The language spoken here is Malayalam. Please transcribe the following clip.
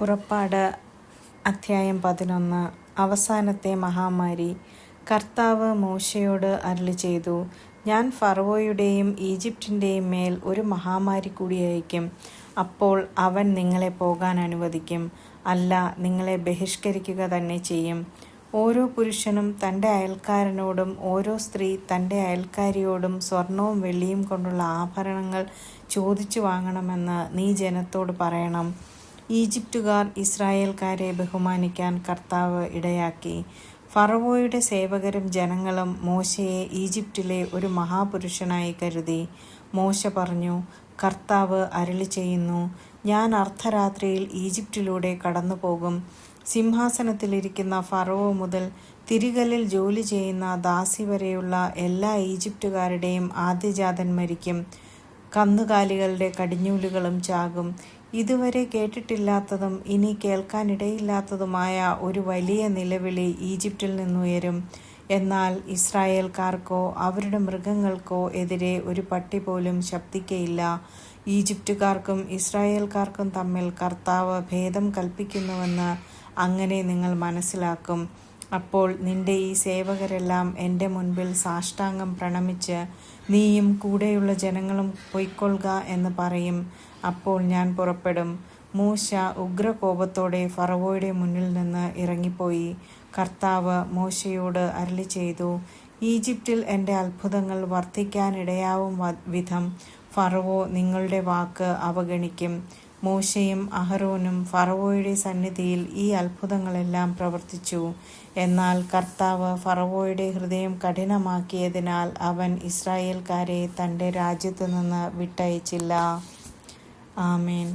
പുറപ്പാട് അധ്യായം 11. അവസാനത്തെ മഹാമാരി. കർത്താവ് മോശെയോട് അരുളിച്ചെയ്തു, ഞാൻ ഫറവോയുടെയും ഈജിപ്റ്റിൻ്റെയും മേൽ ഒരു മഹാമാരി കൂടി അയക്കും. അപ്പോൾ അവൻ നിങ്ങളെ പോകാൻ അനുവദിക്കും, അല്ല നിങ്ങളെ ബഹിഷ്കരിക്കുക തന്നെ ചെയ്യും. ഓരോ പുരുഷനും തൻ്റെ അയൽക്കാരനോടും ഓരോ സ്ത്രീ തൻ്റെ അയൽക്കാരിയോടും സ്വർണവും വെള്ളിയും കൊണ്ടുള്ള ആഭരണങ്ങൾ ചോദിച്ചു വാങ്ങണമെന്ന് നീ ജനത്തോട് പറയണം. ഈജിപ്തുകാർ ഇസ്രായേൽക്കാരെ ബഹുമാനിക്കാൻ കർത്താവ് ഇടയാക്കി. ഫറവോയുടെ സേവകരും ജനങ്ങളും മോശയെ ഈജിപ്റ്റിലെ ഒരു മഹാപുരുഷനായി കരുതി. മോശ പറഞ്ഞു, കർത്താവ് അരുളിച്ചെയ്യുന്നു, ഞാൻ അർദ്ധരാത്രിയിൽ ഈജിപ്റ്റിലൂടെ കടന്നു പോകും. സിംഹാസനത്തിലിരിക്കുന്ന ഫറവോ മുതൽ തിരികല്ലിൽ ജോലി ചെയ്യുന്ന ദാസി വരെയുള്ള എല്ലാ ഈജിപ്തുകാരുടെയും ആദ്യജാതൻ മരിക്കും. കന്നുകാലികളുടെ കടിഞ്ഞൂലുകളും ചാകും. ഇതുവരെ കേട്ടിട്ടില്ലാത്തതും ഇനി കേൾക്കാനിടയില്ലാത്തതുമായ ഒരു വലിയ നിലവിളി ഈജിപ്തിൽ നിന്നുയരും. എന്നാൽ ഇസ്രായേൽക്കാർക്കോ അവരുടെ മൃഗങ്ങൾക്കോ എതിരെ ഒരു പട്ടി പോലും ശബ്ദിക്കയില്ല. ഈജിപ്തുകാർക്കും ഇസ്രായേൽക്കാർക്കും തമ്മിൽ കർത്താവ് ഭേദം കൽപ്പിക്കുന്നുവെന്ന് അങ്ങനെ നിങ്ങൾ മനസ്സിലാക്കും. അപ്പോൾ നിന്റെ ഈ സേവകരെല്ലാം എൻ്റെ മുൻപിൽ സാഷ്ടാംഗം പ്രണമിച്ച്, നീയും കൂടെയുള്ള ജനങ്ങളും പൊയ്ക്കൊള്ളുക എന്ന് പറയും. അപ്പോൾ ഞാൻ പുറപ്പെടും. മൂശ ഉഗ്രകോപത്തോടെ ഫറവോയുടെ മുന്നിൽ നിന്ന് ഇറങ്ങിപ്പോയി. കർത്താവ് മോശയോട് അരുളിച്ചെയ്തു, ഈജിപ്തിൽ എൻ്റെ അത്ഭുതങ്ങൾ വർദ്ധിക്കാനിടയാവും വിധം ഫറവോ നിങ്ങളുടെ വാക്ക് അവഗണിക്കും. മോശയും അഹരോനും ഫറവോയുടെ സന്നിധിയിൽ ഈ അത്ഭുതങ്ങളെല്ലാം പ്രവർത്തിച്ചു. എന്നാൽ കർത്താവ് ഫറവോയുടെ ഹൃദയം കഠിനമാക്കിയതിനാൽ അവൻ ഇസ്രായേൽക്കാരെ തൻ്റെ രാജ്യത്തു നിന്ന് വിട്ടയച്ചില്ല. ആമേൻ.